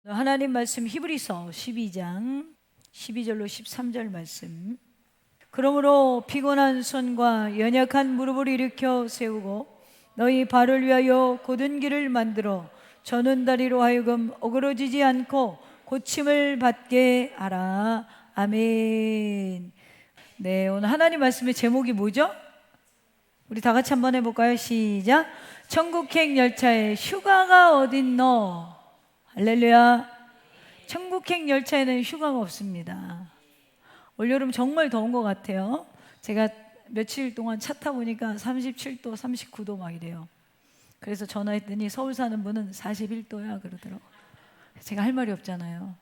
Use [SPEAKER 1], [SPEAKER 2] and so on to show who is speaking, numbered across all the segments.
[SPEAKER 1] 하나님 말씀 히브리서 12장 12절로 13절 말씀. 그러므로 피곤한 손과 연약한 무릎을 일으켜 세우고 너희 발을 위하여 곧은 길을 만들어 저는 다리로 하여금 어그러지지 않고 고침을 받게 하라. 아멘. 네, 오늘 하나님 말씀의 제목이 뭐죠? 우리 다 같이 한번 해볼까요? 시작. 천국행 열차에 휴가가 어딨노? 할렐루야. 천국행 열차에는 휴가가 없습니다. 올여름 정말 더운 것 같아요. 제가 며칠 동안 차 타보니까 37도, 39도 막 이래요. 그래서 전화했더니 서울 사는 분은 41도야 그러더라고요. 제가 할 말이 없잖아요.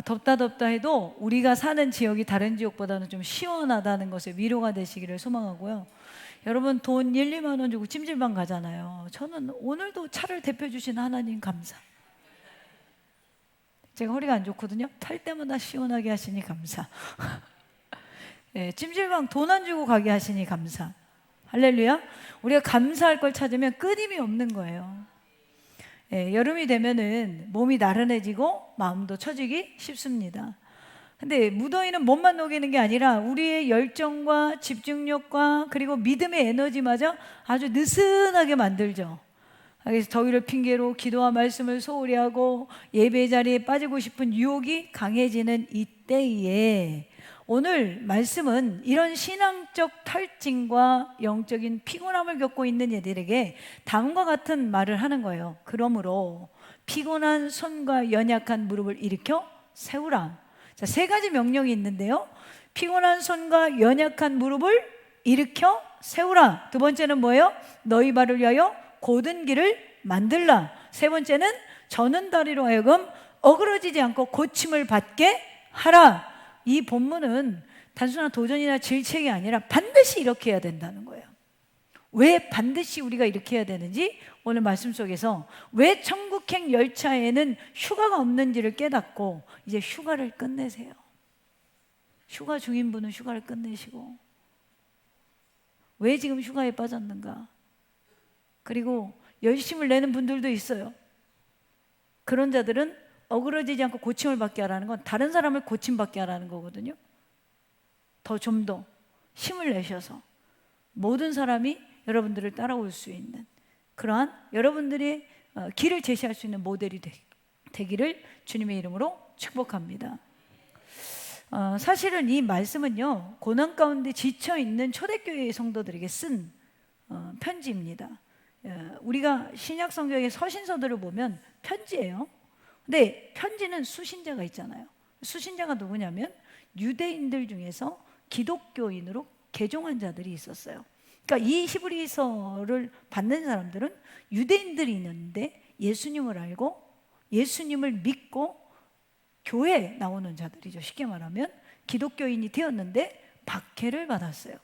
[SPEAKER 1] 덥다 해도 우리가 사는 지역이 다른 지역보다는 좀 시원하다는 것에 위로가 되시기를 소망하고요. 여러분 돈 1, 2만 원 주고 찜질방 가잖아요. 저는 오늘도 차를 대표해 주신 하나님 감사. 제가 허리가 안 좋거든요. 탈 때마다 시원하게 하시니 감사. 네, 찜질방 돈 안 주고 가게 하시니 감사. 할렐루야. 우리가 감사할 걸 찾으면 끊임이 없는 거예요. 네, 여름이 되면은 몸이 나른해지고 마음도 처지기 쉽습니다. 근데 무더위는 몸만 녹이는 게 아니라 우리의 열정과 집중력과 그리고 믿음의 에너지마저 아주 느슨하게 만들죠. 그래서 더위를 핑계로 기도와 말씀을 소홀히 하고 예배 자리에 빠지고 싶은 유혹이 강해지는 이때에 오늘 말씀은 이런 신앙적 탈진과 영적인 피곤함을 겪고 있는 이들에게 다음과 같은 말을 하는 거예요. 그러므로 피곤한 손과 연약한 무릎을 일으켜 세우라. 자, 세 가지 명령이 있는데요. 피곤한 손과 연약한 무릎을 일으켜 세우라. 두 번째는 뭐예요? 너희 발을 위하여 곧은 길을 만들라. 세 번째는 저는 다리로 하여금 어그러지지 않고 고침을 받게 하라. 이 본문은 단순한 도전이나 질책이 아니라 반드시 이렇게 해야 된다는 거예요. 왜 반드시 우리가 이렇게 해야 되는지 오늘 말씀 속에서 왜 천국행 열차에는 휴가가 없는지를 깨닫고 이제 휴가를 끝내세요. 휴가 중인 분은 휴가를 끝내시고 왜 지금 휴가에 빠졌는가? 그리고 열심을 내는 분들도 있어요. 그런 자들은 어그러지지 않고 고침을 받게 하라는 건 다른 사람을 고침받게 하라는 거거든요. 좀 더 힘을 내셔서 모든 사람이 여러분들을 따라올 수 있는 그러한 여러분들의 길을 제시할 수 있는 모델이 되기를 주님의 이름으로 축복합니다. 사실은 이 말씀은요, 고난 가운데 지쳐있는 초대교회의 성도들에게 쓴 편지입니다. 우리가 신약 성경의 서신서들을 보면 편지예요. 근데 편지는 수신자가 있잖아요. 수신자가 누구냐면 유대인들 중에서 기독교인으로 개종한 자들이 있었어요. 그러니까 이 히브리서를 받는 사람들은 유대인들이 있는데 예수님을 알고 예수님을 믿고 교회에 나오는 자들이죠. 쉽게 말하면 기독교인이 되었는데 박해를 받았어요.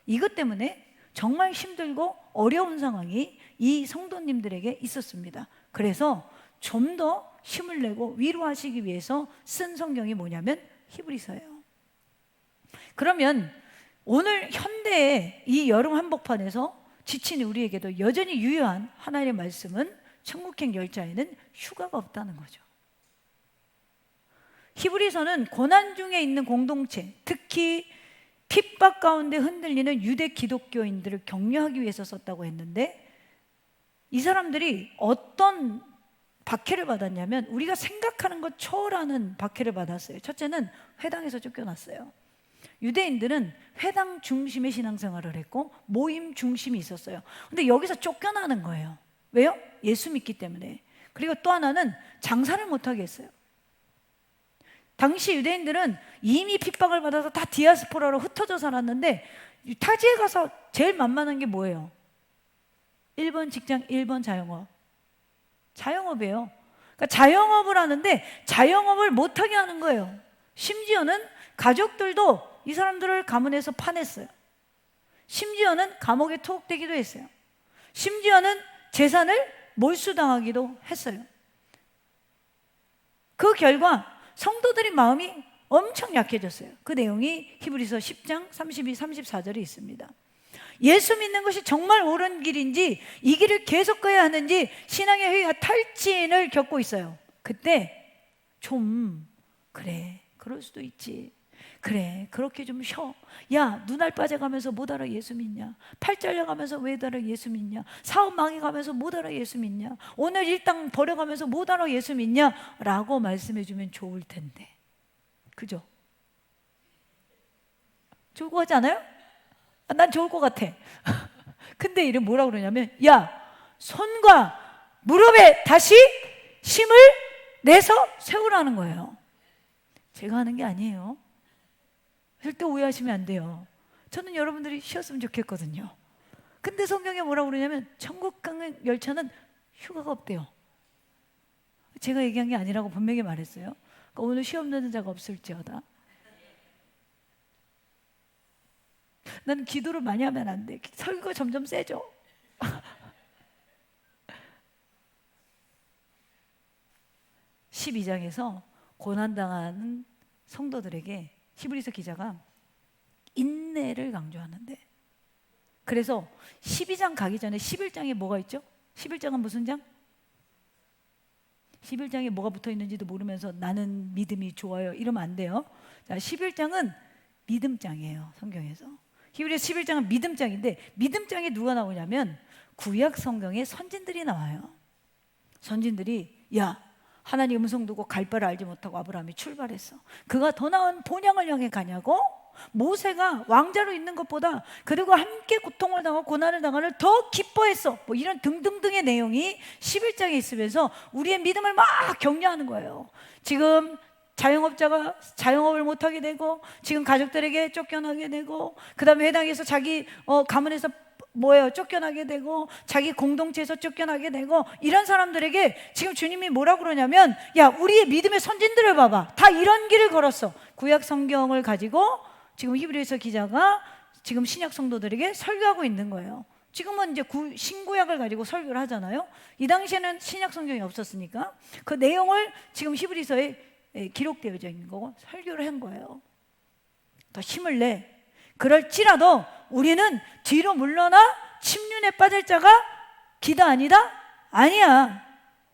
[SPEAKER 1] 이것 때문에 정말 힘들고 어려운 상황이 이 성도님들에게 있었습니다. 그래서 좀 더 힘을 내고 위로하시기 위해서 쓴 성경이 뭐냐면 히브리서예요. 그러면 오늘 현대의 이 여름 한복판에서 지친 우리에게도 여전히 유효한 하나님의 말씀은 천국행 열차에는 휴가가 없다는 거죠. 히브리서는 고난 중에 있는 공동체, 특히 핍박 가운데 흔들리는 유대 기독교인들을 격려하기 위해서 썼다고 했는데 이 사람들이 어떤 박해를 받았냐면 우리가 생각하는 것 초월하는 박해를 받았어요. 첫째는 회당에서 쫓겨났어요. 유대인들은 회당 중심의 신앙생활을 했고 모임 중심이 있었어요. 근데 여기서 쫓겨나는 거예요. 왜요? 예수 믿기 때문에. 그리고 또 하나는 장사를 못하게 했어요. 당시 유대인들은 이미 핍박을 받아서 다 디아스포라로 흩어져 살았는데 타지에 가서 제일 만만한 게 뭐예요? 1번 직장, 1번 자영업. 자영업이에요. 그러니까 자영업을 하는데 자영업을 못하게 하는 거예요. 심지어는 가족들도 이 사람들을 가문에서 파냈어요. 심지어는 감옥에 투옥되기도 했어요. 심지어는 재산을 몰수당하기도 했어요. 그 결과 성도들의 마음이 엄청 약해졌어요. 그 내용이 히브리서 10장 32, 34절에 있습니다. 예수 믿는 것이 정말 옳은 길인지 이 길을 계속 가야 하는지 신앙의 회의가 탈진을 겪고 있어요. 그때 좀 그래, 그럴 수도 있지. 그래, 그렇게 좀 쉬어. 야, 눈알 빠져가면서 못 알아 예수 믿냐? 팔 잘려가면서 왜 알아 예수 믿냐? 사업 망해가면서 못 알아 예수 믿냐? 오늘 일당 버려가면서 못 알아 예수 믿냐? 라고 말씀해주면 좋을 텐데, 그죠? 좋을 것 같지 않아요? 난 좋을 것 같아. 근데 이름 뭐라 그러냐면, 야, 손과 무릎에 다시 힘을 내서 세우라는 거예요. 제가 하는 게 아니에요. 절대 오해하시면 안 돼요. 저는 여러분들이 쉬었으면 좋겠거든요. 근데 성경에 뭐라고 그러냐면 천국 가는 열차는 휴가가 없대요. 제가 얘기한 게 아니라고 분명히 말했어요. 그러니까 오늘 쉬 없는 자가 없을지어다. 나는 기도를 많이 하면 안 돼. 설교가 점점 세져. 12장에서 고난당하는 성도들에게 히브리서 기자가 인내를 강조하는데, 그래서 12장 가기 전에 11장에 뭐가 있죠? 11장은 무슨 장? 11장에 뭐가 붙어 있는지도 모르면서 나는 믿음이 좋아요 이러면 안 돼요. 자, 11장은 믿음장이에요. 성경에서 히브리서 11장은 믿음장인데, 믿음장에 누가 나오냐면 구약 성경에 선진들이 나와요. 선진들이, 야, 하나님 음성 두고 갈 바를 알지 못하고 아브라함이 출발했어. 그가 더 나은 본향을 향해 가냐고? 모세가 왕자로 있는 것보다 그리고 함께 고통을 당하고 고난을 당하는 더 기뻐했어. 뭐 이런 등등등의 내용이 11장에 있으면서 우리의 믿음을 막 격려하는 거예요. 지금 자영업자가 자영업을 못하게 되고, 지금 가족들에게 쫓겨나게 되고, 그 다음에 회당에서 자기 가문에서 쫓겨나게 되고, 자기 공동체에서 쫓겨나게 되고, 이런 사람들에게 지금 주님이 뭐라 그러냐면, 야, 우리의 믿음의 선진들을 봐봐. 다 이런 길을 걸었어. 구약 성경을 가지고 지금 히브리서 기자가 지금 신약 성도들에게 설교하고 있는 거예요. 지금은 이제 신구약을 가지고 설교를 하잖아요. 이 당시에는 신약 성경이 없었으니까 그 내용을 지금 히브리서에 기록되어 있는 거고 설교를 한 거예요. 더 힘을 내. 그럴지라도 우리는 뒤로 물러나 침륜에 빠질 자가 기다 아니다? 아니야.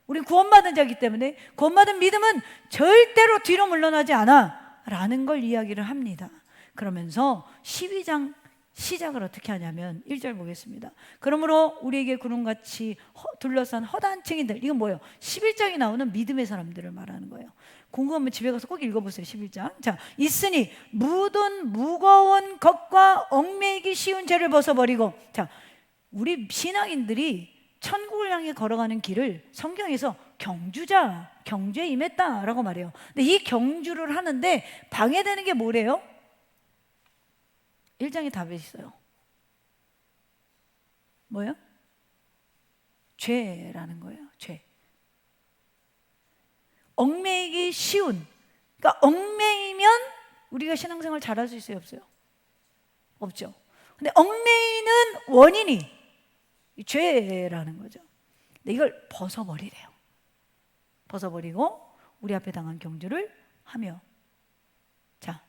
[SPEAKER 1] 우리 구원받은 자이기 때문에 구원받은 믿음은 절대로 뒤로 물러나지 않아 라는 걸 이야기를 합니다. 그러면서 12장 시작을 어떻게 하냐면 1절 보겠습니다. 그러므로 우리에게 구름같이 둘러싼 허다한 증인들, 이건 뭐예요? 11장에 나오는 믿음의 사람들을 말하는 거예요. 궁금하면 집에 가서 꼭 읽어보세요. 11장. 자, 있으니 묻은 무거운 것과 얽매이기 쉬운 죄를 벗어버리고. 자, 우리 신앙인들이 천국을 향해 걸어가는 길을 성경에서 경주자, 경주에 임했다라고 말해요. 근데 이 경주를 하는데 방해되는 게 뭐래요? 1장에 답이 있어요. 뭐예요? 죄라는 거예요. 죄. 얽매이기 쉬운. 그러니까 얽매이면 우리가 신앙생활 잘할 수 있어요? 없어요? 없죠. 근데 얽매이는 원인이 죄라는 거죠. 근데 이걸 벗어버리래요. 벗어버리고 우리 앞에 당한 경주를 하며, 자,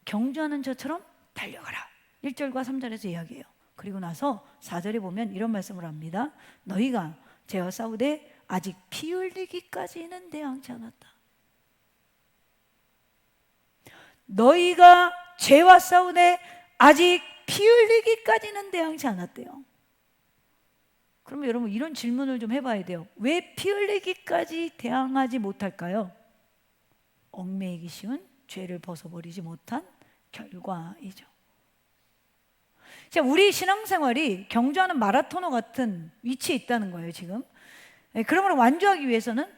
[SPEAKER 1] 경주하는 저처럼 달려가라. 1절과 3절에서 이야기해요. 그리고 나서 4절에 보면 이런 말씀을 합니다. 너희가 죄와 싸우되 아직 피 흘리기까지는 대항치 않았다. 너희가 죄와 싸우되 아직 피 흘리기까지는 대항치 않았대요. 그러면 여러분 이런 질문을 좀 해봐야 돼요. 왜 피 흘리기까지 대항하지 못할까요? 얽매이기 쉬운 죄를 벗어버리지 못한 결과이죠. 자, 우리 신앙생활이 경주하는 마라토너 같은 위치에 있다는 거예요, 지금. 그러므로 완주하기 위해서는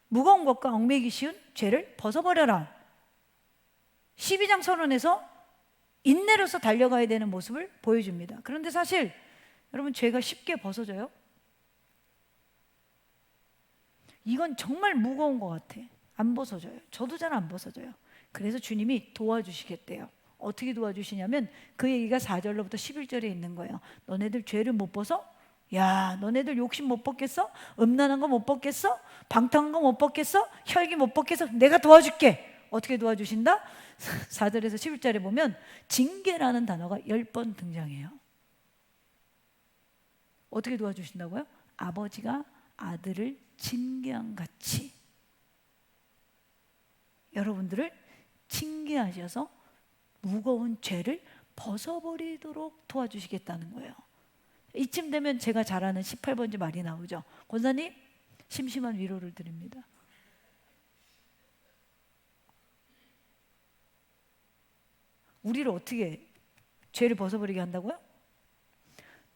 [SPEAKER 1] 무거운 것과 얽매이기 쉬운 죄를 벗어버려라. 12장 서론에서 인내로서 달려가야 되는 모습을 보여줍니다. 그런데 사실 여러분, 죄가 쉽게 벗어져요? 이건 정말 무거운 것 같아. 안 벗어져요. 저도 잘 안 벗어져요. 그래서 주님이 도와주시겠대요. 어떻게 도와주시냐면 그 얘기가 4절로부터 11절에 있는 거예요. 너네들 죄를 못 벗어? 야, 너네들 욕심 못 벗겠어? 음란한 거 못 벗겠어? 방탕한 거 못 벗겠어? 혈기 못 벗겠어? 내가 도와줄게. 어떻게 도와주신다? 4절에서 11절에 보면 징계라는 단어가 10번 등장해요. 어떻게 도와주신다고요? 아버지가 아들을 징계한 같이 여러분들을 징계하셔서 무거운 죄를 벗어버리도록 도와주시겠다는 거예요. 이쯤 되면 제가 잘 아는 18번째 말이 나오죠. 권사님, 심심한 위로를 드립니다. 우리를 어떻게 죄를 벗어버리게 한다고요?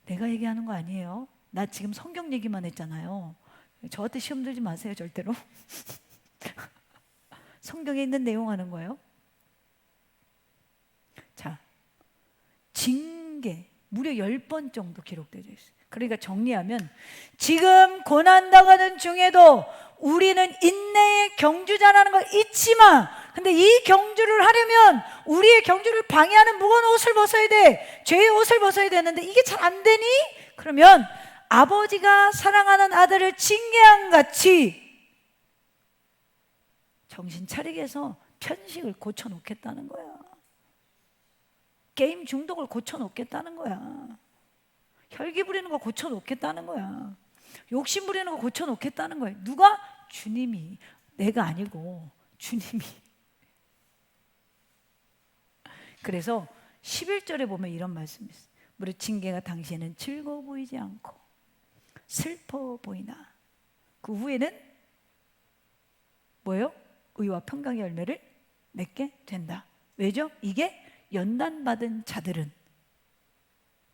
[SPEAKER 1] 내가 얘기하는 거 아니에요. 나 지금 성경 얘기만 했잖아요. 저한테 시험 들지 마세요, 절대로. 성경에 있는 내용 하는 거예요. 자, 징계 무려 10번 정도 기록되어 있어요. 그러니까 정리하면 지금 고난당하는 중에도 우리는 인내의 경주자라는 걸 잊지 마. 근데 이 경주를 하려면 우리의 경주를 방해하는 무거운 옷을 벗어야 돼. 죄의 옷을 벗어야 되는데 이게 잘 안 되니? 그러면 아버지가 사랑하는 아들을 징계한 같이 정신 차리게 해서 편식을 고쳐놓겠다는 거야. 게임 중독을 고쳐놓겠다는 거야. 혈기 부리는 거 고쳐놓겠다는 거야. 욕심 부리는 거 고쳐놓겠다는 거야. 누가? 주님이. 내가 아니고 주님이. 그래서 11절에 보면 이런 말씀이 있어요. 무릇 징계가 당시에는 즐거워 보이지 않고 슬퍼 보이나 그 후에는 뭐예요? 의와 평강의 열매를 맺게 된다. 왜죠? 이게 연단받은 자들은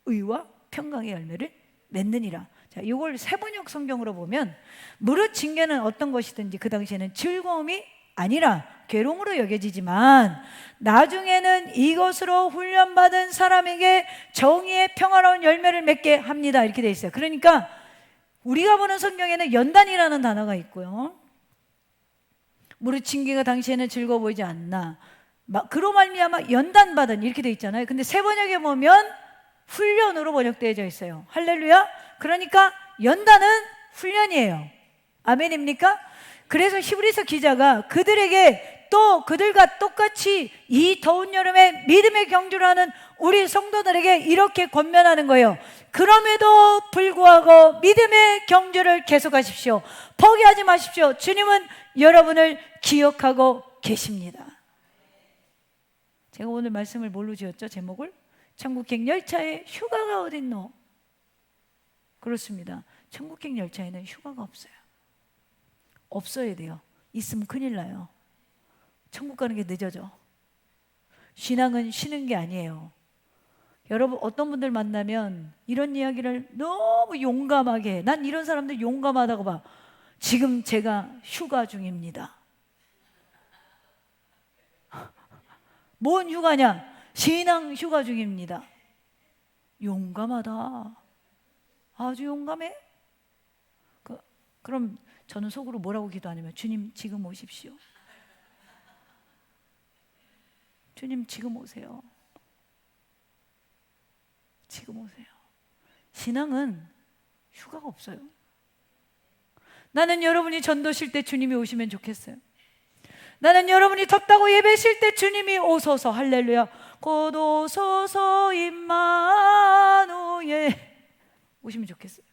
[SPEAKER 1] 의와 평강의 열매를 맺느니라. 자, 이걸 세번역 성경으로 보면 무릇 징계는 어떤 것이든지 그 당시에는 즐거움이 아니라 괴로움으로 여겨지지만 나중에는 이것으로 훈련받은 사람에게 정의의 평화로운 열매를 맺게 합니다. 이렇게 돼 있어요. 그러니까 우리가 보는 성경에는 연단이라는 단어가 있고요. 무릇 징계가 당시에는 즐거워 보이지 않나. 그로 말미암아 연단받은 이렇게 돼 있잖아요. 근데 세 번역에 보면 훈련으로 번역되어져 있어요. 할렐루야. 그러니까 연단은 훈련이에요. 아멘입니까? 그래서 히브리서 기자가 그들에게 또 그들과 똑같이 이 더운 여름에 믿음의 경주를 하는 우리 성도들에게 이렇게 권면하는 거예요. 그럼에도 불구하고 믿음의 경주를 계속하십시오. 포기하지 마십시오. 주님은 여러분을 기억하고 계십니다. 제가 오늘 말씀을 뭘로 지었죠? 제목을? 천국행 열차에 휴가가 어딨노? 그렇습니다. 천국행 열차에는 휴가가 없어요. 없어야 돼요. 있으면 큰일 나요. 천국 가는 게 늦어져. 신앙은 쉬는 게 아니에요. 여러분 어떤 분들 만나면 이런 이야기를 너무 용감하게 해. 난 이런 사람들 용감하다고 봐. 지금 제가 휴가 중입니다. 뭔 휴가냐? 신앙 휴가 중입니다. 용감하다. 아주 용감해. 그럼 저는 속으로 뭐라고 기도하냐면 주님 지금 오십시오. 주님 지금 오세요. 지금 오세요. 신앙은 휴가가 없어요. 나는 여러분이 전도 쉴 때 주님이 오시면 좋겠어요. 나는 여러분이 덥다고 예배실 때 주님이 오소서. 할렐루야. 곧 오소서 임마누엘 오시면 좋겠어요.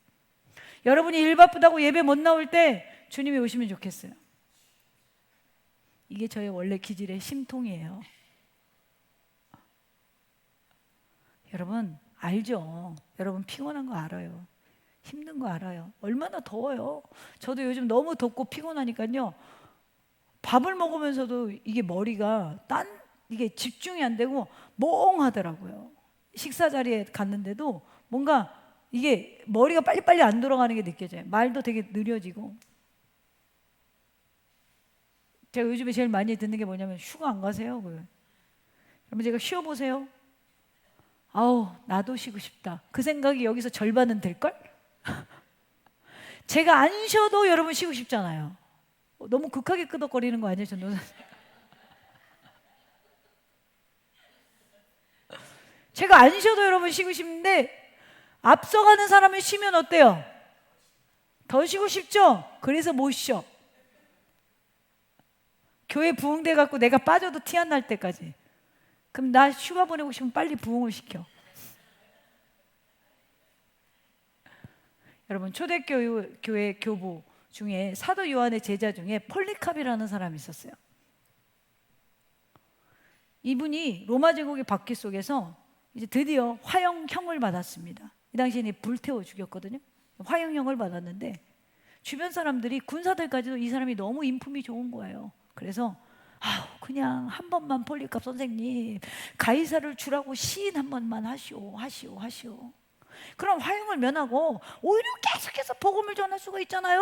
[SPEAKER 1] 여러분이 일 바쁘다고 예배 못 나올 때 주님이 오시면 좋겠어요. 이게 저의 원래 기질의 심통이에요. 여러분 알죠? 여러분 피곤한 거 알아요. 힘든 거 알아요. 얼마나 더워요. 저도 요즘 너무 덥고 피곤하니까요. 밥을 먹으면서도 이게 머리가 이게 집중이 안 되고 멍하더라고요. 식사 자리에 갔는데도 뭔가 이게 머리가 빨리빨리 안 돌아가는 게 느껴져요. 말도 되게 느려지고. 제가 요즘에 제일 많이 듣는 게 뭐냐면 휴가 안 가세요? 여러분 제가 쉬어보세요. 아우 나도 쉬고 싶다. 그 생각이 여기서 절반은 될걸? 제가 안 쉬어도 여러분 쉬고 싶잖아요. 너무 극하게 끄덕거리는 거 아니에요? 저는 제가 안 쉬어도 여러분 쉬고 싶은데 앞서가는 사람은 쉬면 어때요? 더 쉬고 싶죠? 그래서 못 쉬어. 교회 부흥돼 갖고 내가 빠져도 티 안 날 때까지. 그럼 나 휴가 보내고 싶으면 빨리 부흥을 시켜. 여러분 초대교회 교부 중에 사도 요한의 제자 중에 폴리캅이라는 사람이 있었어요. 이분이 로마 제국의 박해 속에서 이제 드디어 화형형을 받았습니다. 이 당시에 불태워 죽였거든요. 화형형을 받았는데 주변 사람들이, 군사들까지도 이 사람이 너무 인품이 좋은 거예요. 그래서 그냥 한 번만 폴리캅 선생님 가이사를 주라고 시인 한 번만 하시오. 그럼 화형을 면하고 오히려 계속해서 복음을 전할 수가 있잖아요.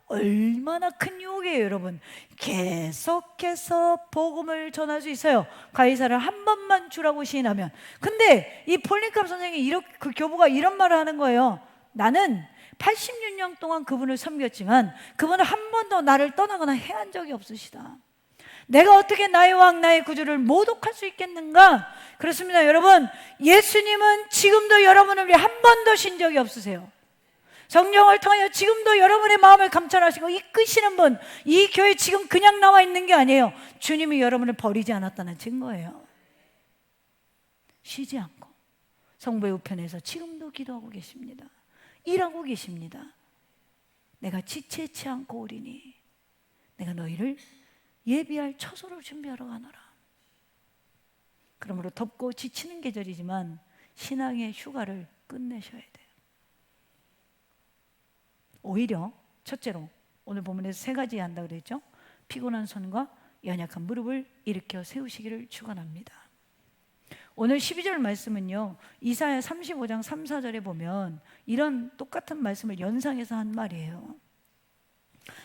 [SPEAKER 1] 얼마나 큰 유혹이에요, 여러분. 계속해서 복음을 전할 수 있어요. 가이사를 한 번만 주라고 시인하면. 근데 이 폴리캅 선생이 그 교부가 이런 말을 하는 거예요. 나는 86년 동안 그분을 섬겼지만 그분은 한 번도 나를 떠나거나 해한 적이 없으시다. 내가 어떻게 나의 왕 나의 구주를 모독할 수 있겠는가? 그렇습니다, 여러분. 예수님은 지금도 여러분을 위해 한 번도 신 적이 없으세요. 성령을 통하여 지금도 여러분의 마음을 감찰하시고 이끄시는 분, 이 교회 지금 그냥 나와 있는 게 아니에요. 주님이 여러분을 버리지 않았다는 증거예요. 쉬지 않고 성부의 우편에서 지금도 기도하고 계십니다. 일하고 계십니다. 내가 지체치 않고 오리니 내가 너희를 예비할 처소를 준비하러 가노라. 그러므로 덥고 지치는 계절이지만 신앙의 휴가를 끝내셔야 돼요. 오히려 첫째로 오늘 본문에서 3가지 한다고 그랬죠. 피곤한 손과 연약한 무릎을 일으켜 세우시기를 축원합니다. 오늘 12절 말씀은요, 이사야 35장 3, 4절에 보면 이런 똑같은 말씀을 연상해서 한 말이에요.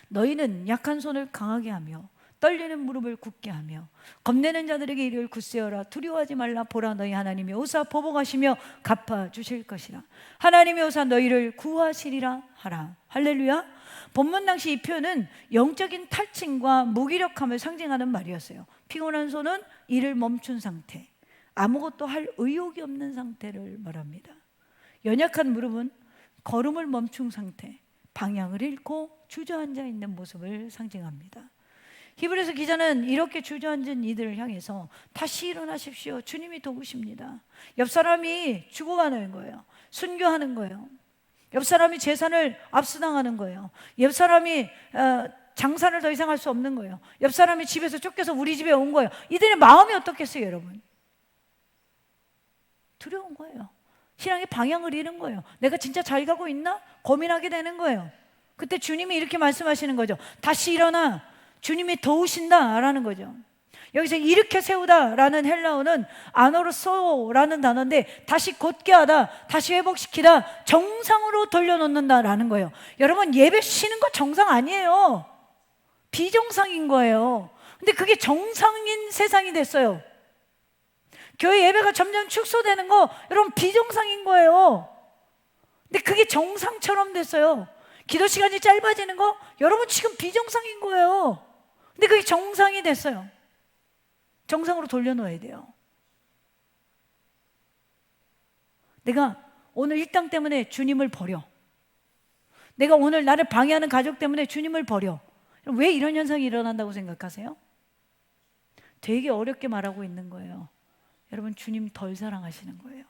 [SPEAKER 1] 너희는 약한 손을 강하게 하며 떨리는 무릎을 굳게 하며 겁내는 자들에게 이르기를 굳세어라. 두려워하지 말라. 보라, 너희 하나님이 오사 보복하시며 갚아주실 것이라. 하나님이 오사 너희를 구하시리라 하라. 할렐루야. 본문 당시 이 표현은 영적인 탈진과 무기력함을 상징하는 말이었어요. 피곤한 손은 일을 멈춘 상태, 아무것도 할 의욕이 없는 상태를 말합니다. 연약한 무릎은 걸음을 멈춘 상태, 방향을 잃고 주저앉아 있는 모습을 상징합니다. 히브리서 기자는 이렇게 주저앉은 이들을 향해서 다시 일어나십시오. 주님이 도우십니다. 옆 사람이 죽어가는 거예요. 순교하는 거예요. 옆 사람이 재산을 압수당하는 거예요. 옆 사람이 장사를 더 이상 할 수 없는 거예요. 옆 사람이 집에서 쫓겨서 우리 집에 온 거예요. 이들의 마음이 어떻겠어요, 여러분? 두려운 거예요. 신앙의 방향을 잃은 거예요. 내가 진짜 잘 가고 있나? 고민하게 되는 거예요. 그때 주님이 이렇게 말씀하시는 거죠. 다시 일어나. 주님이 도우신다라는 거죠. 여기서 일으켜 세우다라는 헬라어는 아노르소라는 단어인데 다시 곧게 하다, 다시 회복시키다, 정상으로 돌려놓는다라는 거예요. 여러분, 예배 쉬는 거 정상 아니에요. 비정상인 거예요. 근데 그게 정상인 세상이 됐어요. 교회 예배가 점점 축소되는 거 여러분 비정상인 거예요. 근데 그게 정상처럼 됐어요. 기도 시간이 짧아지는 거 여러분 지금 비정상인 거예요. 근데 그게 정상이 됐어요. 정상으로 돌려놓아야 돼요. 내가 오늘 일당 때문에 주님을 버려. 내가 오늘 나를 방해하는 가족 때문에 주님을 버려. 왜 이런 현상이 일어난다고 생각하세요? 되게 어렵게 말하고 있는 거예요. 여러분, 주님 덜 사랑하시는 거예요.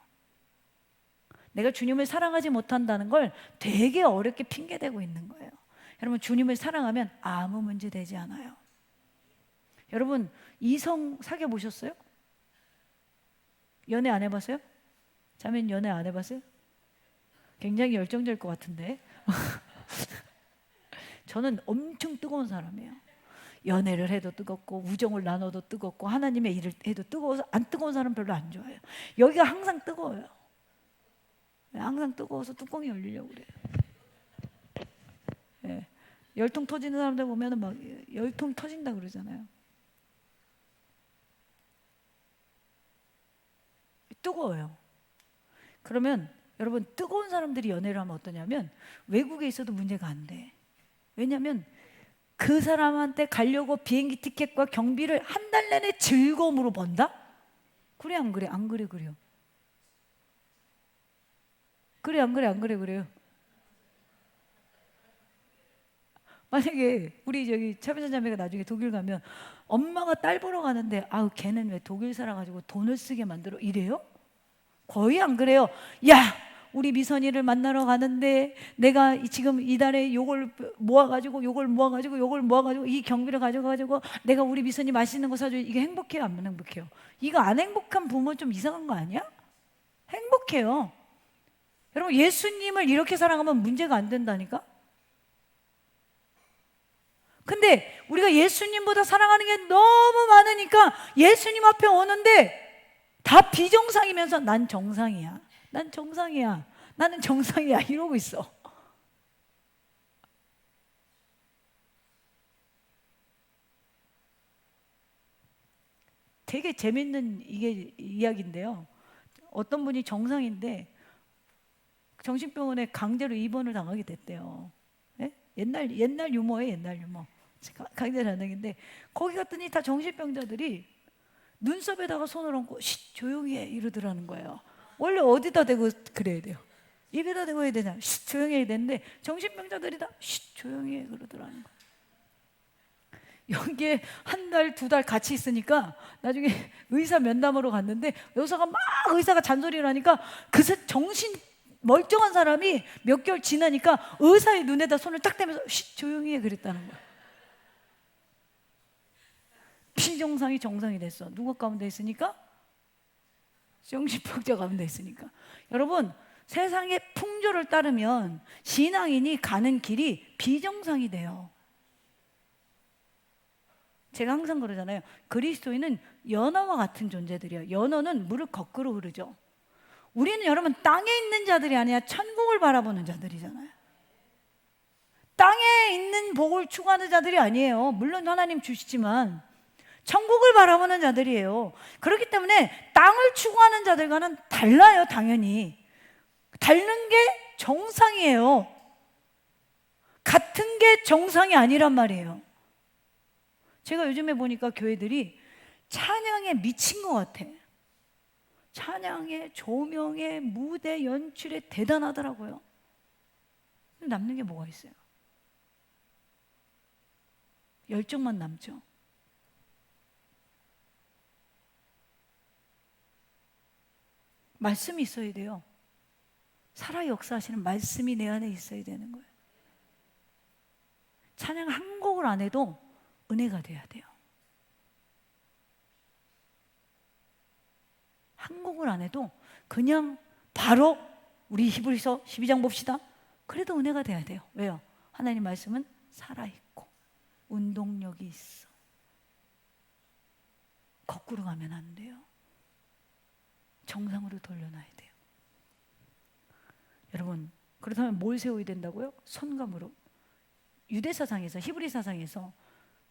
[SPEAKER 1] 내가 주님을 사랑하지 못한다는 걸 되게 어렵게 핑계대고 있는 거예요. 여러분, 주님을 사랑하면 아무 문제 되지 않아요. 여러분, 이성 사귀어 보셨어요? 연애 안 해봤어요? 자매는 연애 안 해봤어요? 굉장히 열정적일 것 같은데. 저는 엄청 뜨거운 사람이에요. 연애를 해도 뜨겁고 우정을 나눠도 뜨겁고 하나님의 일을 해도 뜨거워서 안 뜨거운 사람 별로 안 좋아해요. 여기가 항상 뜨거워요. 항상 뜨거워서 뚜껑이 열리려고 그래요. 네. 열통 터지는 사람들 보면 막 열통 터진다 그러잖아요. 뜨거워요. 그러면 여러분, 뜨거운 사람들이 연애를 하면 어떠냐면 외국에 있어도 문제가 안 돼. 왜냐하면 그 사람한테 가려고 비행기 티켓과 경비를 한 달 내내 즐거움으로 번다? 그래 안 그래? 안 그래 그래요. 그래 안 그래? 안 그래 그래요. 만약에 우리 저기 차비선 자매가 나중에 독일 가면 엄마가 딸 보러 가는데 아우 걔는 왜 독일 살아가지고 돈을 쓰게 만들어? 이래요? 거의 안 그래요. 야, 우리 미선이를 만나러 가는데 내가 지금 이달에 요걸 모아가지고 이 경비를 가져가지고 내가 우리 미선이 맛있는 거 사줘. 이게 행복해요, 안 행복해요? 이거 안 행복한 부모 좀 이상한 거 아니야? 행복해요. 여러분, 예수님을 이렇게 사랑하면 문제가 안 된다니까? 근데 우리가 예수님보다 사랑하는 게 너무 많으니까 예수님 앞에 오는데 다 비정상이면서 난 정상이야. 나는 정상이야. 이러고 있어. 되게 재밌는 이야기인데요. 어떤 분이 정상인데 정신병원에 강제로 입원을 당하게 됐대요. 예? 옛날 유머예요, 옛날 유머. 강제로 당했는데 거기 갔더니 다 정신병자들이 눈썹에다가 손을 얹고 쉿 조용히 해 이러더라는 거예요. 원래 어디다 대고 그래야 돼요? 입에다 대고 해야 되잖아요. 쉿 조용히 해야 되는데 정신병자들이 다 쉿 조용히 해 그러더라는 거예요. 여기에 한 달, 두 달 같이 있으니까 나중에 의사 면담으로 갔는데 의사가 잔소리를 하니까 그 정신 멀쩡한 사람이 몇 개월 지나니까 의사의 눈에다 손을 딱 대면서 쉿 조용히 해 그랬다는 거예요. 비정상이 정상이 됐어. 누가 가운데 있으니까? 정신병자 가운데 있으니까. 여러분, 세상의 풍조를 따르면 신앙인이 가는 길이 비정상이 돼요. 제가 항상 그러잖아요. 그리스도인은 연어와 같은 존재들이에요. 연어는 물을 거꾸로 흐르죠. 우리는 여러분 땅에 있는 자들이 아니라 천국을 바라보는 자들이잖아요. 땅에 있는 복을 추구하는 자들이 아니에요. 물론 하나님 주시지만 천국을 바라보는 자들이에요. 그렇기 때문에 땅을 추구하는 자들과는 달라요. 당연히 다른 게 정상이에요. 같은 게 정상이 아니란 말이에요. 제가 요즘에 보니까 교회들이 찬양에 미친 것 같아. 찬양에, 조명에, 무대 연출에 대단하더라고요. 남는 게 뭐가 있어요? 열정만 남죠. 말씀이 있어야 돼요. 살아 역사하시는 말씀이 내 안에 있어야 되는 거예요. 찬양 한 곡을 안 해도 은혜가 돼야 돼요. 한 곡을 안 해도 그냥 바로 우리 히브리서 12장 봅시다. 그래도 은혜가 돼야 돼요. 왜요? 하나님 말씀은 살아있고 운동력이 있어. 거꾸로 가면 안 돼요. 정상으로 돌려놔야 돼요. 여러분, 그렇다면 뭘 세워야 된다고요? 손과 무릎. 유대 사상에서, 히브리 사상에서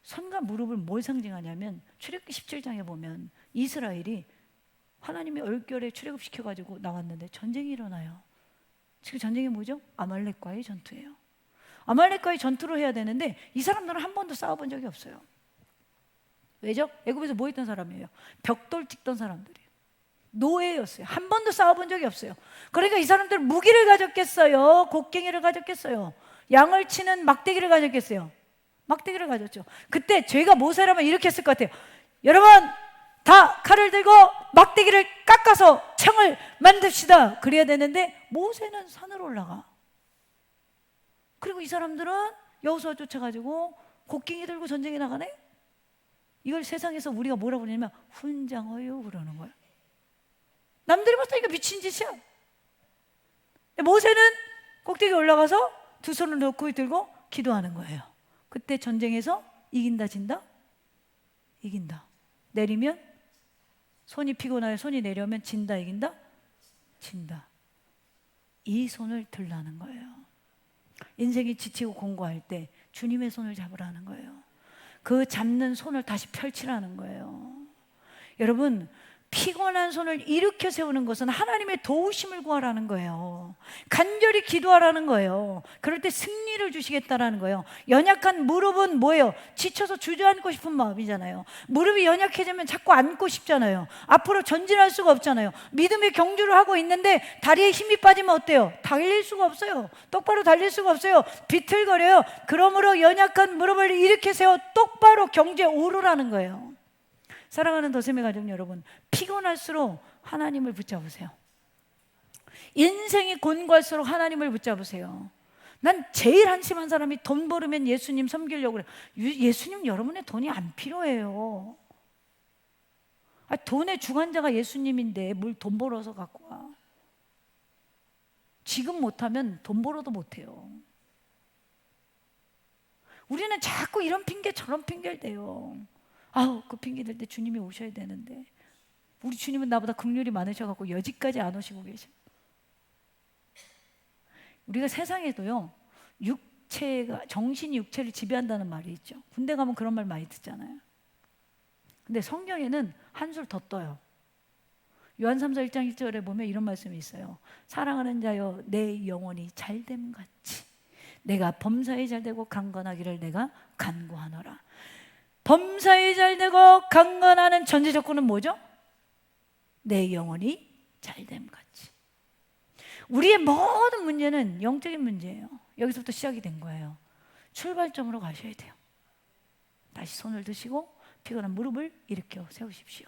[SPEAKER 1] 손과 무릎을 뭘 상징하냐면 출애굽기 17장에 보면 이스라엘이 하나님의 얼결에 출애굽시켜가지고 나왔는데 전쟁이 일어나요. 지금 전쟁이 뭐죠? 아말렉과의 전투예요. 아말렉과의 전투를 해야 되는데 이 사람들은 한 번도 싸워본 적이 없어요. 왜죠? 애굽에서 뭐 했던 사람이에요? 벽돌 찍던 사람들이에요. 노예였어요. 한 번도 싸워본 적이 없어요. 그러니까 이 사람들은 무기를 가졌겠어요? 곡괭이를 가졌겠어요? 양을 치는 막대기를 가졌겠어요? 막대기를 가졌죠. 그때 죄가 모세라면 이렇게 했을 것 같아요. 여러분 다 칼을 들고 막대기를 깎아서 창을 만듭시다. 그래야 되는데 모세는 산으로 올라가. 그리고 이 사람들은 여호수아 쫓아가지고 곡괭이 들고 전쟁에 나가네. 이걸 세상에서 우리가 뭐라고 그러냐면 훈장어요 그러는 거야. 남들이 봤을 때 이거 미친 짓이야. 모세는 꼭대기에 올라가서 두 손을 놓고 들고 기도하는 거예요. 그때 전쟁에서 이긴다 진다? 이긴다. 내리면 손이 피곤하여 손이 내려오면 진다 이긴다? 진다. 이 손을 들라는 거예요. 인생이 지치고 공고할 때 주님의 손을 잡으라는 거예요. 그 잡는 손을 다시 펼치라는 거예요. 여러분 피곤한 손을 일으켜 세우는 것은 하나님의 도우심을 구하라는 거예요. 간절히 기도하라는 거예요. 그럴 때 승리를 주시겠다라는 거예요. 연약한 무릎은 뭐예요? 지쳐서 주저앉고 싶은 마음이잖아요. 무릎이 연약해지면 자꾸 앉고 싶잖아요. 앞으로 전진할 수가 없잖아요. 믿음의 경주를 하고 있는데 다리에 힘이 빠지면 어때요? 달릴 수가 없어요. 똑바로 달릴 수가 없어요. 비틀거려요. 그러므로 연약한 무릎을 일으켜 세워 똑바로 경주에 오르라는 거예요. 사랑하는 더셈의 가족 여러분, 피곤할수록 하나님을 붙잡으세요. 인생이 곤고할수록 하나님을 붙잡으세요. 난 제일 한심한 사람이 돈 벌으면 예수님 섬기려고 그래. 예수님, 여러분의 돈이 안 필요해요. 돈의 주관자가 예수님인데 뭘 돈 벌어서 갖고 와. 지금 못하면 돈 벌어도 못해요. 우리는 자꾸 이런 핑계 저런 핑계를 대요. 그 핑계 댈 때 주님이 오셔야 되는데. 우리 주님은 나보다 긍휼이 많으셔갖고 여지까지 안 오시고 계셔. 우리가 세상에도요, 정신이 육체를 지배한다는 말이 있죠. 군대 가면 그런 말 많이 듣잖아요. 근데 성경에는 한술 더 떠요. 요한 3서 1장 1절에 보면 이런 말씀이 있어요. 사랑하는 자여, 내 영혼이 잘됨 같이 내가 범사에 잘되고 강건하기를 내가 간구하노라. 범사에 잘되고 강건하는 전제 조건은 뭐죠? 내 영혼이 잘됨 같이. 우리의 모든 문제는 영적인 문제예요. 여기서부터 시작이 된 거예요. 출발점으로 가셔야 돼요. 다시 손을 드시고 피곤한 무릎을 일으켜 세우십시오.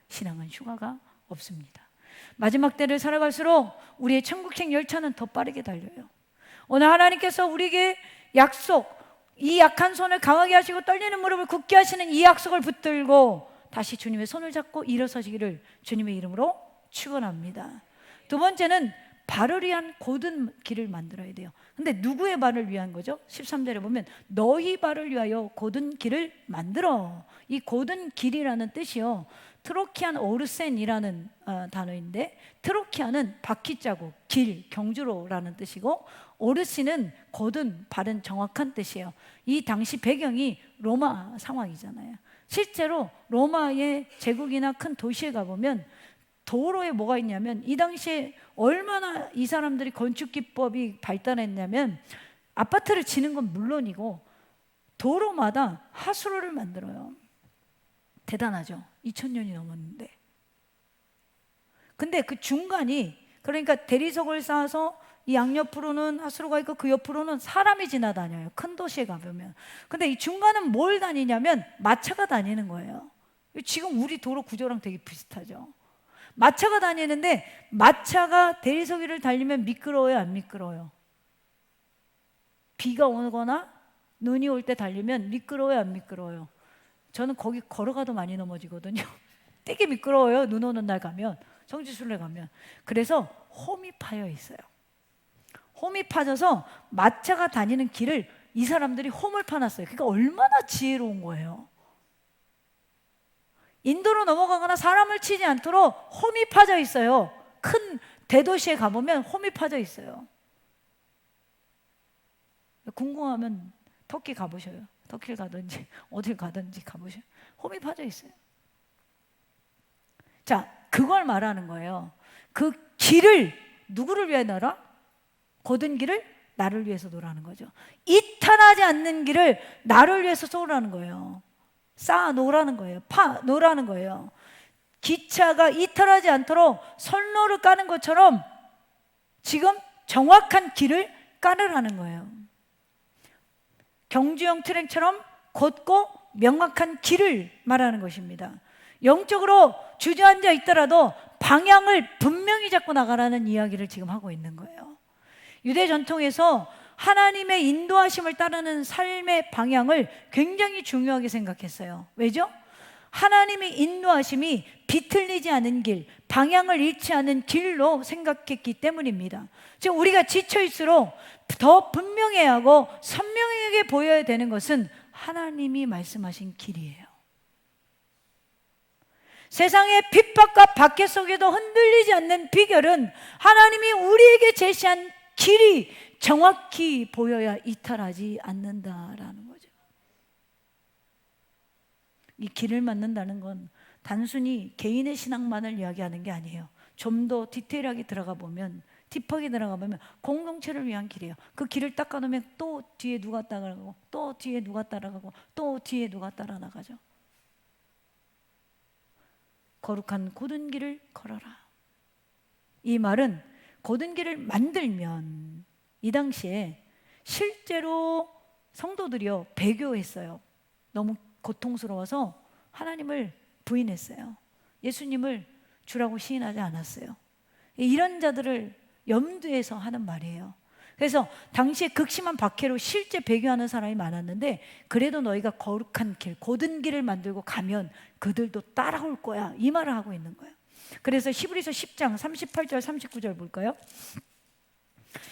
[SPEAKER 1] 신앙은 휴가가 없습니다. 마지막 때를 살아갈수록 우리의 천국행 열차는 더 빠르게 달려요. 오늘 하나님께서 우리에게 약속, 이 약한 손을 강하게 하시고 떨리는 무릎을 굳게 하시는 이 약속을 붙들고 다시 주님의 손을 잡고 일어서시기를 주님의 이름으로 축원합니다. 두 번째는 발을 위한 곧은 길을 만들어야 돼요. 근데 누구의 발을 위한 거죠? 13절에 보면 너희 발을 위하여 곧은 길을 만들어. 이 곧은 길이라는 뜻이요, 트로키안 오르센이라는 단어인데, 트로키안은 바퀴 자국, 길, 경주로라는 뜻이고, 오르신은 곧은 바른 정확한 뜻이에요. 이 당시 배경이 로마 상황이잖아요. 실제로 로마의 제국이나 큰 도시에 가보면 도로에 뭐가 있냐면, 이 당시에 얼마나 이 사람들이 건축 기법이 발달했냐면, 아파트를 지는 건 물론이고 도로마다 하수로를 만들어요. 대단하죠. 2000년이 넘었는데. 근데 그 중간이, 그러니까 대리석을 쌓아서 이 양옆으로는 하수로가 있고 그 옆으로는 사람이 지나다녀요. 큰 도시에 가보면. 근데 이 중간은 뭘 다니냐면 마차가 다니는 거예요. 지금 우리 도로 구조랑 되게 비슷하죠. 마차가 다니는데, 마차가 대리석 위를 달리면 미끄러워요, 안 미끄러워요? 비가 오거나 눈이 올 때 달리면 미끄러워요, 안 미끄러워요? 저는 거기 걸어가도 많이 넘어지거든요. 되게 미끄러워요, 눈 오는 날 가면, 성지순례 가면. 그래서 홈이 파여 있어요. 홈이 파져서 마차가 다니는 길을 이 사람들이 홈을 파놨어요. 그러니까 얼마나 지혜로운 거예요. 인도로 넘어가거나 사람을 치지 않도록 홈이 파져 있어요. 큰 대도시에 가보면 홈이 파져 있어요. 궁금하면 터키 가보셔요. 터키를 가든지 어딜 가든지 가보셔요. 홈이 파져 있어요. 자, 그걸 말하는 거예요. 그 길을 누구를 위해 넣어라? 곧은 길을 나를 위해서 놓으라는 거죠. 이탈하지 않는 길을 나를 위해서 쏘라는 거예요. 쌓아 놓으라는 거예요. 파 놓으라는 거예요. 기차가 이탈하지 않도록 선로를 까는 것처럼 지금 정확한 길을 깔으라는 거예요. 경주형 트랙처럼 곧고 명확한 길을 말하는 것입니다. 영적으로 주저앉아 있더라도 방향을 분명히 잡고 나가라는 이야기를 지금 하고 있는 거예요. 유대 전통에서 하나님의 인도하심을 따르는 삶의 방향을 굉장히 중요하게 생각했어요. 왜죠? 하나님의 인도하심이 비틀리지 않은 길, 방향을 잃지 않은 길로 생각했기 때문입니다. 지금 우리가 지쳐있을수록 더 분명해야 하고 선명하게 보여야 되는 것은 하나님이 말씀하신 길이에요. 세상의 핍박과 박해 속에도 흔들리지 않는 비결은 하나님이 우리에게 제시한 길이 정확히 보여야 이탈하지 않는다라는 거죠. 이 길을 맞는다는 건 단순히 개인의 신앙만을 이야기하는 게 아니에요. 좀 더 디테일하게 들어가 보면, 딥하게 들어가 보면 공동체를 위한 길이에요. 그 길을 닦아놓으면 또 뒤에 누가 따라가고, 또 뒤에 누가 따라가고, 또 뒤에 누가 따라 나가죠. 거룩한 곧은 길을 걸어라. 이 말은 곧은 길을 만들면, 이 당시에 실제로 성도들이요 배교했어요. 너무 고통스러워서 하나님을 부인했어요. 예수님을 주라고 시인하지 않았어요. 이런 자들을 염두에서 하는 말이에요. 그래서 당시에 극심한 박해로 실제 배교하는 사람이 많았는데 그래도 너희가 거룩한 길, 곧은 길을 만들고 가면 그들도 따라올 거야, 이 말을 하고 있는 거예요. 그래서 히브리서 10장 38절 39절 볼까요?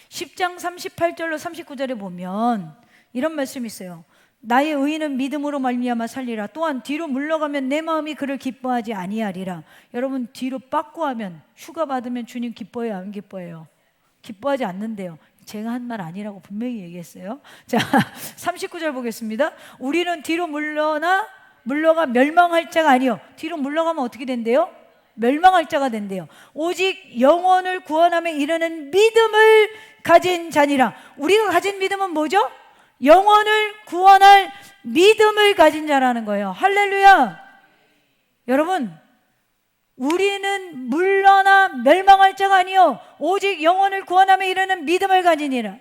[SPEAKER 1] 10장 38절로 39절에 보면 이런 말씀이 있어요. 나의 의인은 믿음으로 말미암아 살리라. 또한 뒤로 물러가면 내 마음이 그를 기뻐하지 아니하리라. 여러분, 뒤로 빠꾸하면, 휴가 받으면 주님 기뻐해요, 안 기뻐해요? 기뻐하지 않는데요. 제가 한 말 아니라고 분명히 얘기했어요. 자, 39절 보겠습니다. 우리는 뒤로 물러가 멸망할 자가 아니요. 뒤로 물러가면 어떻게 된대요? 멸망할 자가 된대요. 오직 영혼을 구원함에 이르는 믿음을 가진 자니라. 우리가 가진 믿음은 뭐죠? 영혼을 구원할 믿음을 가진 자라는 거예요. 할렐루야. 여러분, 우리는 물러나 멸망할 자가 아니요 오직 영혼을 구원함에 이르는 믿음을 가지니라.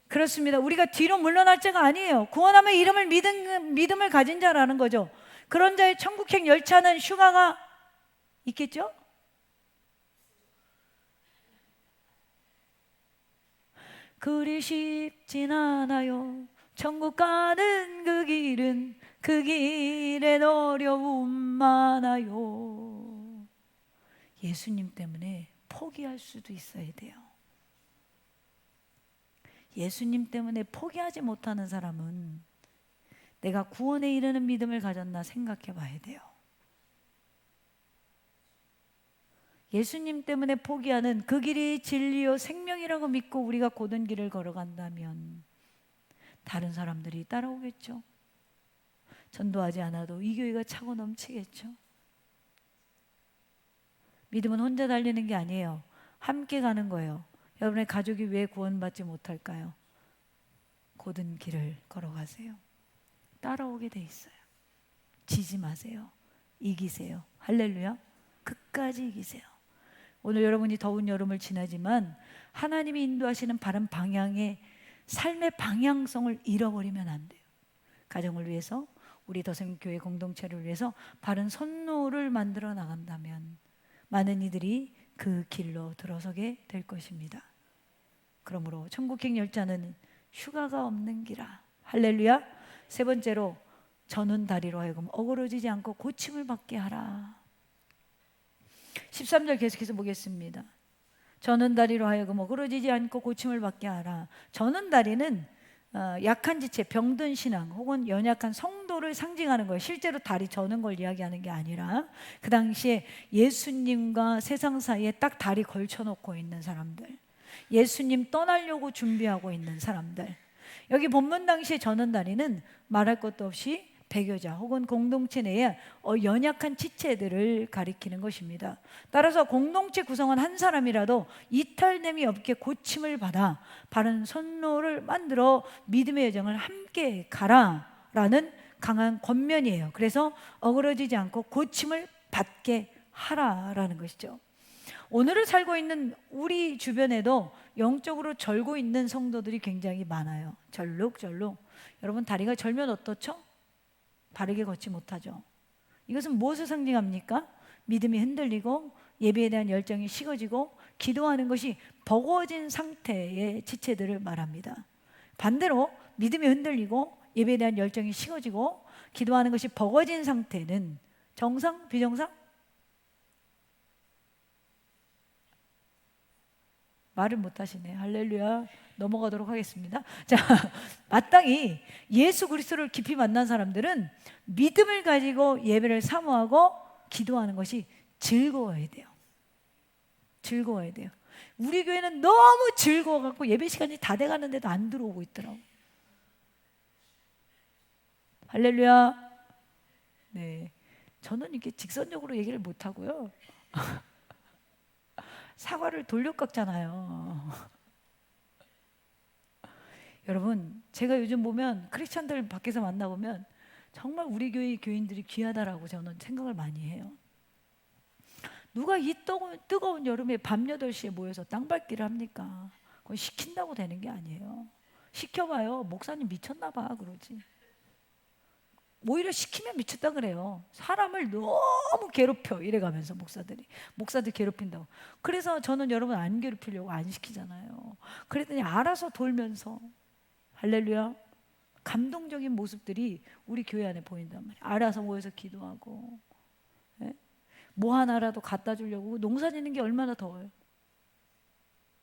[SPEAKER 1] 그렇습니다. 우리가 뒤로 물러날 자가 아니에요. 구원함에 이름을 믿음을 가진 자라는 거죠. 그런 자의 천국행 열차는 휴가가 있겠죠? 그리 쉽진 않아요. 천국 가는 그 길은 그 길엔 어려움 많아요. 예수님 때문에 포기할 수도 있어야 돼요. 예수님 때문에 포기하지 못하는 사람은 내가 구원에 이르는 믿음을 가졌나 생각해 봐야 돼요. 예수님 때문에 포기하는 그 길이 진리요 생명이라고 믿고 우리가 곧은 길을 걸어간다면 다른 사람들이 따라오겠죠. 전도하지 않아도 이 교회가 차고 넘치겠죠. 믿음은 혼자 달리는 게 아니에요. 함께 가는 거예요. 여러분의 가족이 왜 구원받지 못할까요? 곧은 길을 걸어가세요. 따라오게 돼 있어요. 지지 마세요. 이기세요. 할렐루야. 끝까지 이기세요. 오늘 여러분이 더운 여름을 지나지만 하나님이 인도하시는 바른 방향의 삶의 방향성을 잃어버리면 안 돼요. 가정을 위해서, 우리 더생교회 공동체를 위해서 바른 선로를 만들어 나간다면 많은 이들이 그 길로 들어서게 될 것입니다. 그러므로 천국행 열차는 휴가가 없는 기라. 할렐루야. 세 번째로, 저는 다리로 하여금 어그러지지 않고 고침을 받게 하라. 13절 계속해서 보겠습니다. 저는 다리로 하여금 어그러지지 않고 고침을 받게 하라. 저는 다리는 약한 지체, 병든 신앙 혹은 연약한 성도를 상징하는 거예요. 실제로 다리 저는 걸 이야기하는 게 아니라 그 당시에 예수님과 세상 사이에 딱 다리 걸쳐놓고 있는 사람들, 예수님 떠나려고 준비하고 있는 사람들. 여기 본문 당시에 저는 다리는 말할 것도 없이 배교자 혹은 공동체 내에 연약한 지체들을 가리키는 것입니다. 따라서 공동체 구성원 한 사람이라도 이탈됨이 없게 고침을 받아 바른 선로를 만들어 믿음의 여정을 함께 가라라는 강한 권면이에요. 그래서 어그러지지 않고 고침을 받게 하라라는 것이죠. 오늘을 살고 있는 우리 주변에도 영적으로 절고 있는 성도들이 굉장히 많아요. 절룩절룩. 여러분, 다리가 절면 어떻죠? 바르게 걷지 못하죠. 이것은 무엇을 상징합니까? 믿음이 흔들리고 예배에 대한 열정이 식어지고 기도하는 것이 버거워진 상태의 지체들을 말합니다. 반대로 믿음이 흔들리고 예배에 대한 열정이 식어지고 기도하는 것이 버거워진 상태는 정상, 비정상? 말을 못하시네. 할렐루야. 넘어가도록 하겠습니다. 자, 마땅히 예수 그리스도를 깊이 만난 사람들은 믿음을 가지고 예배를 사모하고 기도하는 것이 즐거워야 돼요. 즐거워야 돼요. 우리 교회는 너무 즐거워갖고 예배 시간이 다 돼가는데도 안 들어오고 있더라고. 할렐루야. 네, 저는 이렇게 직선적으로 얘기를 못하고요. 사과를 돌려깎잖아요. 여러분, 제가 요즘 보면 크리스찬들 밖에서 만나보면 정말 우리 교회 교인들이 귀하다라고 저는 생각을 많이 해요. 누가 이 뜨거운 여름에 밤 8시에 모여서 땅밟기를 합니까? 그건 시킨다고 되는 게 아니에요. 시켜봐요. 목사님 미쳤나 봐 그러지. 오히려 시키면 미쳤다 그래요. 사람을 너무 괴롭혀 이래가면서 목사들 괴롭힌다고. 그래서 저는 여러분 안 괴롭히려고 안 시키잖아요. 그랬더니 알아서 돌면서 할렐루야 감동적인 모습들이 우리 교회 안에 보인단 말이에요. 알아서 모여서 기도하고 예? 뭐 하나라도 갖다 주려고. 농사 짓는 게 얼마나 더워요.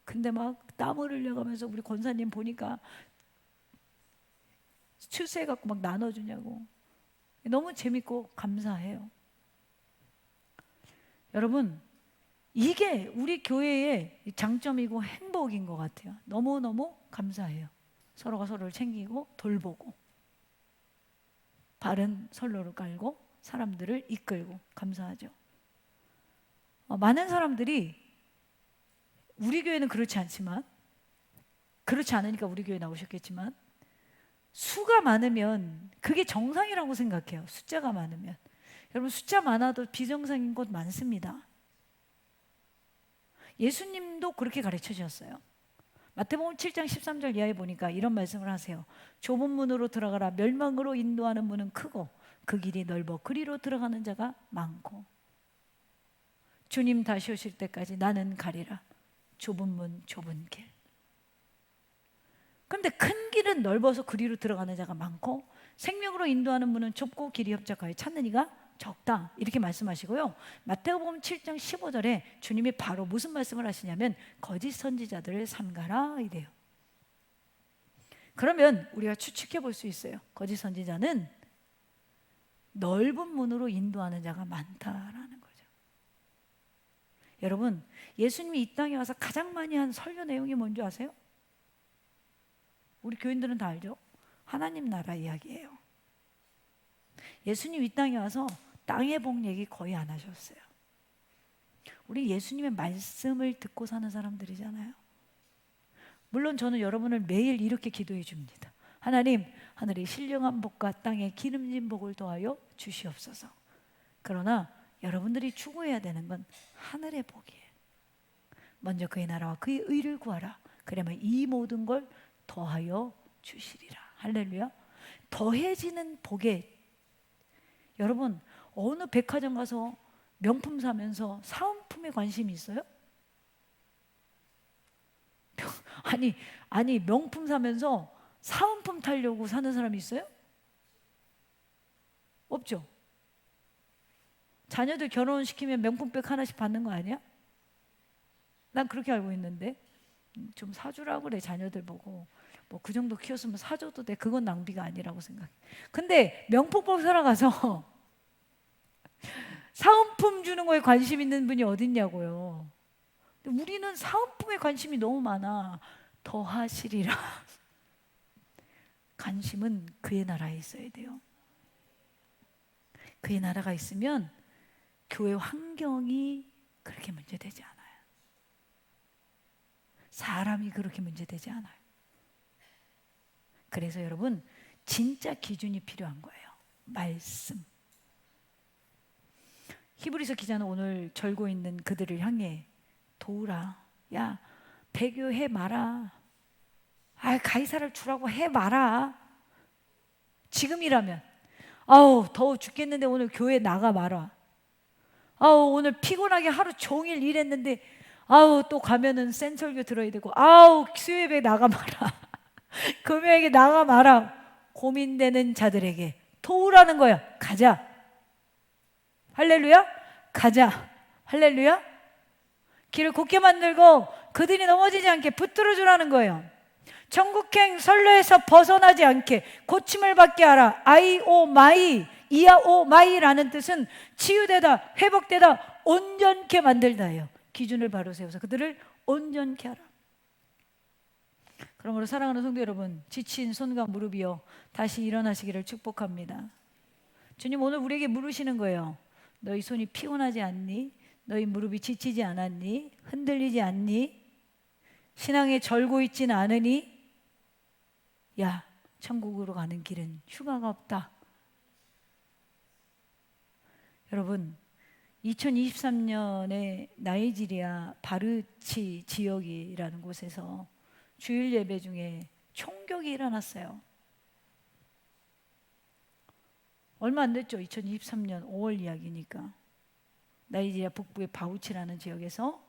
[SPEAKER 1] 근데 막 땀 흘려가면서 우리 권사님 보니까 출세해갖고 막 나눠주냐고. 너무 재밌고 감사해요. 여러분 이게 우리 교회의 장점이고 행복인 것 같아요. 너무너무 감사해요. 서로가 서로를 챙기고 돌보고 바른 선로를 깔고 사람들을 이끌고 감사하죠. 많은 사람들이 우리 교회는 그렇지 않지만 그렇지 않으니까 우리 교회 나오셨겠지만 수가 많으면 그게 정상이라고 생각해요. 숫자가 많으면. 여러분 숫자 많아도 비정상인 곳 많습니다. 예수님도 그렇게 가르쳐 주셨어요. 마태복음 7장 13절 이하에 보니까 이런 말씀을 하세요. 좁은 문으로 들어가라. 멸망으로 인도하는 문은 크고 그 길이 넓어 그리로 들어가는 자가 많고 주님 다시 오실 때까지 나는 가리라. 좁은 문 좁은 길. 그런데 큰 길은 넓어서 그리로 들어가는 자가 많고 생명으로 인도하는 문은 좁고 길이 협착하여 찾는 이가 적다. 이렇게 말씀하시고요. 마태복음 7장 15절에 주님이 바로 무슨 말씀을 하시냐면 거짓 선지자들을 삼가라 이래요. 그러면 우리가 추측해 볼 수 있어요. 거짓 선지자는 넓은 문으로 인도하는 자가 많다라는 거죠. 여러분 예수님이 이 땅에 와서 가장 많이 한 설교 내용이 뭔지 아세요? 우리 교인들은 다 알죠? 하나님 나라 이야기예요. 예수님 이 땅에 와서 땅의 복 얘기 거의 안 하셨어요. 우리 예수님의 말씀을 듣고 사는 사람들이잖아요. 물론 저는 여러분을 매일 이렇게 기도해 줍니다. 하나님, 하늘의 신령한 복과 땅의 기름진 복을 더하여 주시옵소서. 그러나 여러분들이 추구해야 되는 건 하늘의 복이에요. 먼저 그의 나라와 그의 의를 구하라. 그러면 이 모든 걸 더하여 주시리라. 할렐루야. 더해지는 복에 여러분 어느 백화점 가서 명품 사면서 사은품에 관심이 있어요? 아니 명품 사면서 사은품 타려고 사는 사람이 있어요? 없죠. 자녀들 결혼시키면 명품백 하나씩 받는 거 아니야? 난 그렇게 알고 있는데 좀 사주라고 그래. 자녀들 보고 뭐 그 정도 키웠으면 사줘도 돼. 그건 낭비가 아니라고 생각해. 근데 명품백 사러 가서 사은품 주는 거에 관심 있는 분이 어딨냐고요. 근데 우리는 사은품에 관심이 너무 많아. 더하시리라. 관심은 그의 나라에 있어야 돼요. 그의 나라가 있으면 교회 환경이 그렇게 문제되지 않아요. 사람이 그렇게 문제되지 않아요. 그래서 여러분 진짜 기준이 필요한 거예요. 말씀. 히브리서 기자는 오늘 절고 있는 그들을 향해 도우라. 야 배교해 마라. 가이사를 주라고 해 마라. 지금이라면 아우 더워 죽겠는데 오늘 교회 나가 마라. 아우 오늘 피곤하게 하루 종일 일했는데 아우 또 가면은 센설교 들어야 되고 아우 수요예배 나가 마라. 금요일에 나가 마라. 고민되는 자들에게 도우라는 거야. 가자. 할렐루야. 가자. 할렐루야. 길을 곧게 만들고 그들이 넘어지지 않게 붙들어 주라는 거예요. 천국행 선로에서 벗어나지 않게 고침을 받게 하라. 아이오마이 이아오마이라는 뜻은 치유되다 회복되다 온전케 만들다예요. 기준을 바로 세워서 그들을 온전케 하라. 그러므로 사랑하는 성도 여러분, 지친 손과 무릎이여 다시 일어나시기를 축복합니다. 주님 오늘 우리에게 물으시는 거예요. 너희 손이 피곤하지 않니? 너희 무릎이 지치지 않았니? 흔들리지 않니? 신앙에 절고 있지는 않으니? 야, 천국으로 가는 길은 휴가가 없다. 여러분 2023년에 나이지리아 바르치 지역이라는 곳에서 주일 예배 중에 총격이 일어났어요. 얼마 안 됐죠. 2023년 5월 이야기니까. 나이지리아 북부의 바우치라는 지역에서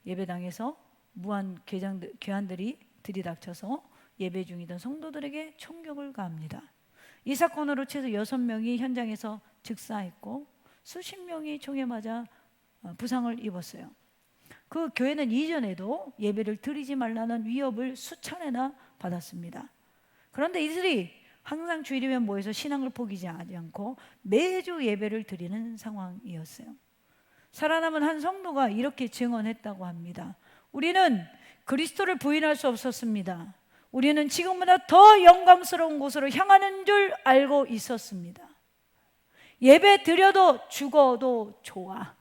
[SPEAKER 1] 예배당에서 무한 괴한들이 들이닥쳐서 예배 중이던 성도들에게 총격을 가합니다. 이 사건으로 최소 6명이 현장에서 즉사했고 수십 명이 총에 맞아 부상을 입었어요. 그 교회는 이전에도 예배를 드리지 말라는 위협을 수차례나 받았습니다. 그런데 이들이 항상 주일이면 모여서 신앙을 포기하지 않고 매주 예배를 드리는 상황이었어요. 살아남은 한 성도가 이렇게 증언했다고 합니다. 우리는 그리스도를 부인할 수 없었습니다. 우리는 지금보다 더 영광스러운 곳으로 향하는 줄 알고 있었습니다. 예배 드려도 죽어도 좋아.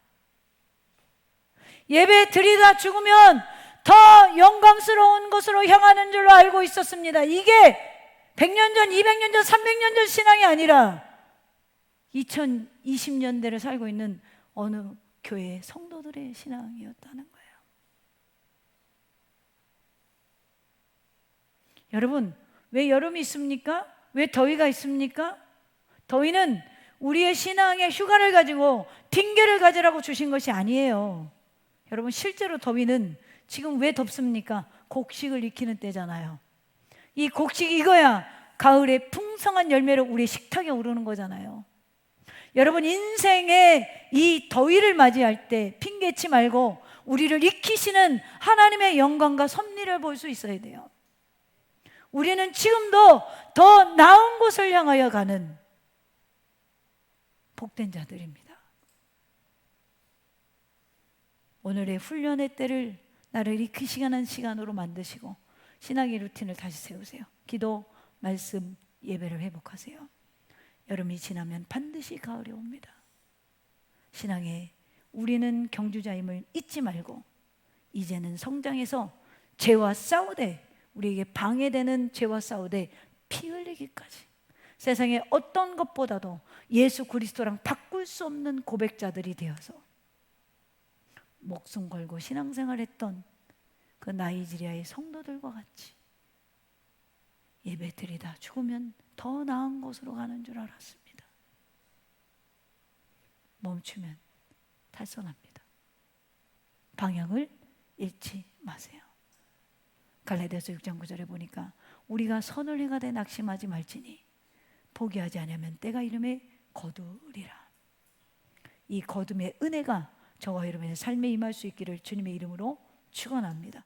[SPEAKER 1] 예배 드리다 죽으면 더 영광스러운 곳으로 향하는 줄로 알고 있었습니다. 이게 100년 전, 200년 전, 300년 전 신앙이 아니라 2020년대를 살고 있는 어느 교회의 성도들의 신앙이었다는 거예요. 여러분, 왜 여름이 있습니까? 왜 더위가 있습니까? 더위는 우리의 신앙의 휴가를 가지고 핑계를 가지라고 주신 것이 아니에요. 여러분, 실제로 더위는 지금 왜 덥습니까? 곡식을 익히는 때잖아요. 이 곡식 이거야 가을에 풍성한 열매로 우리의 식탁에 오르는 거잖아요. 여러분, 인생의 이 더위를 맞이할 때 핑계치 말고 우리를 익히시는 하나님의 영광과 섭리를 볼 수 있어야 돼요. 우리는 지금도 더 나은 곳을 향하여 가는 복된 자들입니다. 오늘의 훈련의 때를 나를 익히시는 시간으로 만드시고 신앙의 루틴을 다시 세우세요. 기도, 말씀, 예배를 회복하세요. 여름이 지나면 반드시 가을이 옵니다. 신앙에 우리는 경주자임을 잊지 말고 이제는 성장해서 죄와 싸우되, 우리에게 방해되는 죄와 싸우되 피 흘리기까지 세상의 어떤 것보다도 예수 그리스도랑 바꿀 수 없는 고백자들이 되어서 목숨 걸고 신앙생활했던 그 나이지리아의 성도들과 같이 예배드리다 죽으면 더 나은 곳으로 가는 줄 알았습니다. 멈추면 탈선합니다. 방향을 잃지 마세요. 갈라디아서 6장 9절에 보니까 우리가 선을 행하되 낙심하지 말지니 포기하지 않으면 때가 이름에 거두리라. 이 거둠의 은혜가 저와 여러분의 삶에 임할 수 있기를 주님의 이름으로 축원합니다.